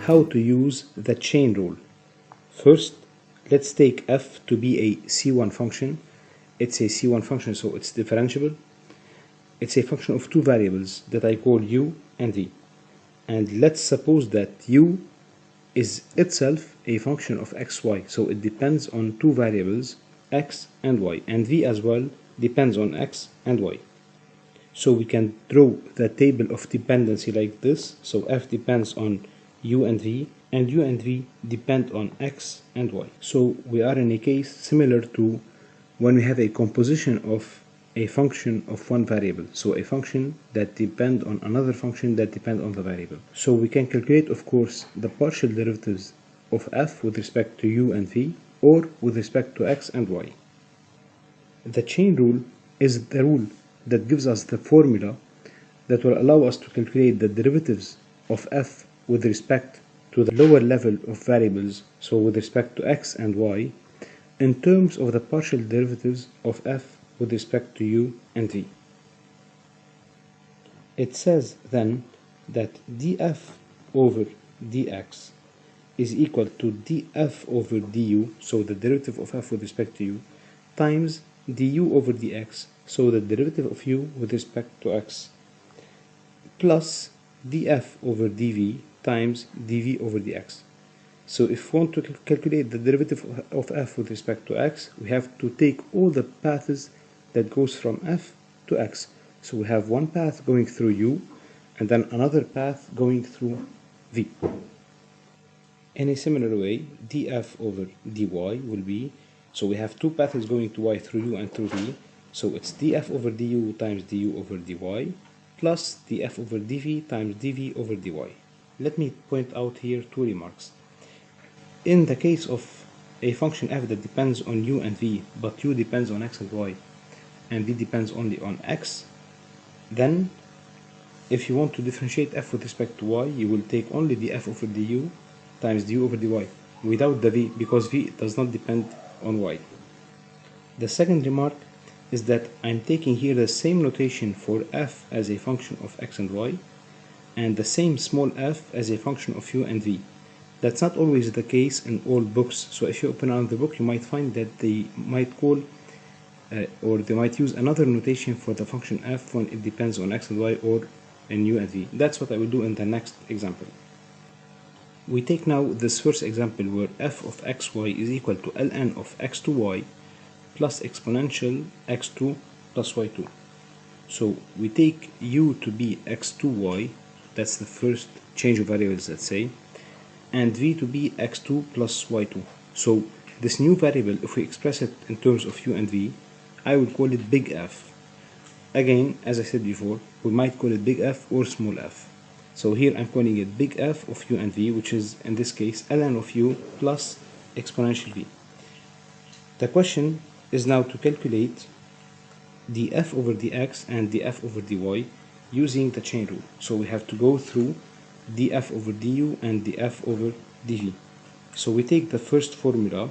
how to use the chain rule. First, let's take f to be a C1 function. It's a C1 function, so it's differentiable. It's a function of two variables that I call u and v. And let's suppose that u is itself a function of xy, so it depends on two variables, x and y, and v as well depends on x and y. So we can draw the table of dependency like this. So f depends on u and v, and u and v depend on x and y. So we are in a case similar to when we have a composition of a function of one variable, so a function that depend on another function that depend on the variable. So we can calculate, of course, the partial derivatives of f with respect to u and v, or with respect to x and y. The chain rule is the rule that gives us the formula that will allow us to calculate the derivatives of f with respect to the lower level of variables, so with respect to x and y, in terms of the partial derivatives of f with respect to u and v. It says then that df over dx is equal to df over du, so the derivative of f with respect to u, times du over dx, so the derivative of u with respect to x, plus df over dv times dv over dx. So if we want to calculate the derivative of f with respect to x, we have to take all the paths that goes from f to x. So we have one path going through u, and then another path going through v. In a similar way, df over dy will be, so we have two paths going to y through u and through v, so it's df over du times du over dy, plus df over dv times dv over dy. Let me point out here two remarks. In the case of a function f that depends on u and v, but u depends on x and y, and v depends only on x, then if you want to differentiate f with respect to y, you will take only df over du times du over dy, without the v, because v does not depend on y. The second remark is that I'm taking here the same notation for f as a function of x and y, and the same small f as a function of u and v. That's not always the case in all books, so if you open another book, you might find that they might call or they might use another notation for the function f when it depends on x and y or in u and v. That's what I will do in the next example. We take now this first example where f of xy is equal to ln of x2y plus exponential x2 plus y2. So we take u to be x2y, that's the first change of variables, let's say, and v to be x2 plus y2. So this new variable, if we express it in terms of u and v, I will call it big F. Again, as I said before, we might call it big F or small f. So here I'm calling it big F of u and v, which is in this case ln of u plus exponential v. The question is now to calculate df over dx and df over dy using the chain rule. So we have to go through df over du and df over dv. So we take the first formula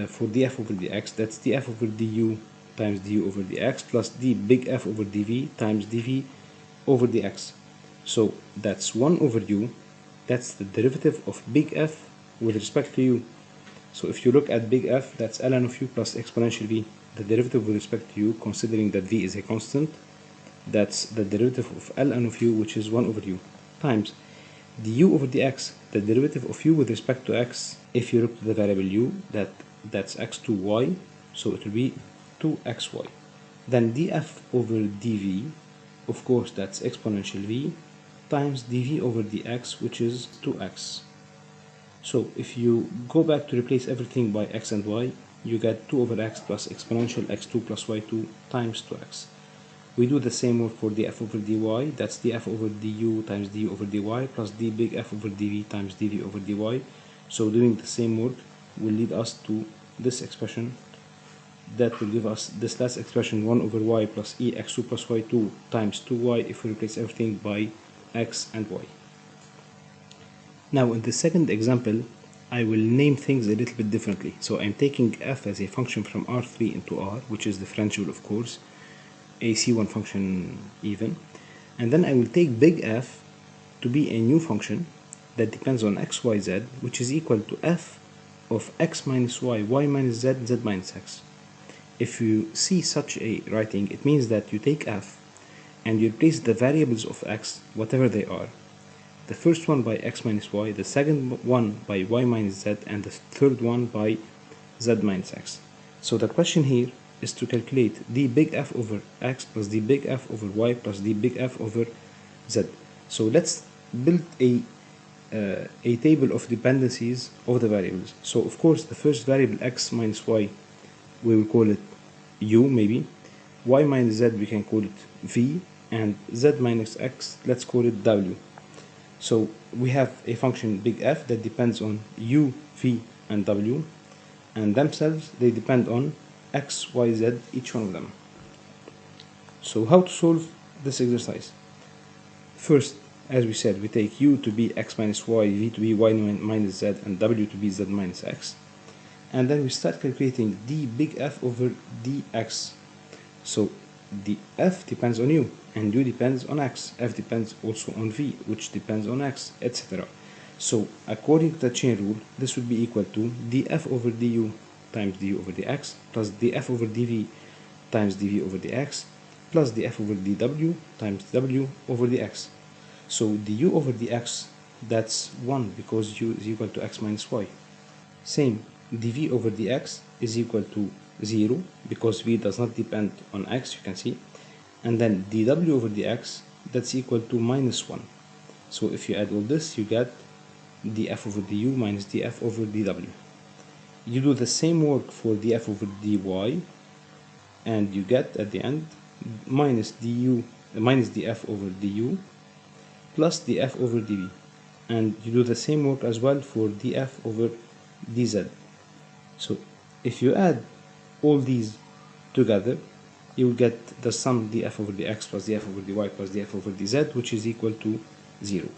for df over dx, that's df over du times du over dx plus d big F over dv times dv over dx. So that's 1 over u, that's the derivative of big F with respect to u. So if you look at big F, that's ln of u plus exponential v, the derivative with respect to u, considering that v is a constant, that's the derivative of ln of u, which is 1 over u, times du over dx, the derivative of u with respect to x, if you look to the variable u, that's x2y, so it will be 2xy. Then df over dv, of course that's exponential v, times dv over dx, which is 2x. So if you go back to replace everything by x and y, you get 2 over x plus exponential x2 plus y2 times 2x. We do the same work for df over dy, that's df over du times du over dy plus d big F over dv times dv over dy. So doing the same work will lead us to this expression that will give us this last expression 1 over y plus e x2 plus y2 times 2y if we replace everything by x and y. Now in the second example, I will name things a little bit differently. So I'm taking f as a function from R3 into R, which is differentiable of course, a C1 function even, and then I will take big F to be a new function that depends on x, y, z, which is equal to f of x minus y, y minus z, z minus x. If you see such a writing, it means that you take f and you replace the variables of x, whatever they are. The first one by x minus y, the second one by y minus z, and the third one by z minus x. So the question here is to calculate d big F over x plus d big F over y plus d big F over z. So let's build a table of dependencies of the variables. So of course the first variable x minus y, we will call it u maybe, y minus z we can call it v, and z minus x, let's call it w. So we have a function big F that depends on u, v, and w, and themselves they depend on x, y, z, each one of them. So how to solve this exercise? First, as we said, we take u to be x minus y, v to be y minus z, and w to be z minus x. And then we start calculating d big F over dx. So the f depends on u, and u depends on x. F depends also on v, which depends on x, etc. So according to the chain rule, this would be equal to df over du times du over dx plus df over dv times dv over dx plus df over dw times w over dx. So du over dx, that's 1 because u is equal to x minus y. Same, dv over dx is equal to 0 because v does not depend on x, you can see. And then dw over dx, that's equal to minus 1. So if you add all this, you get df over du minus df over dw. You do the same work for df over dy, and you get at the end minus df over du plus df over dv. And you do the same work as well for df over dz. So if you add all these together, you will get the sum df over dx plus df over dy plus df over dz, which is equal to 0.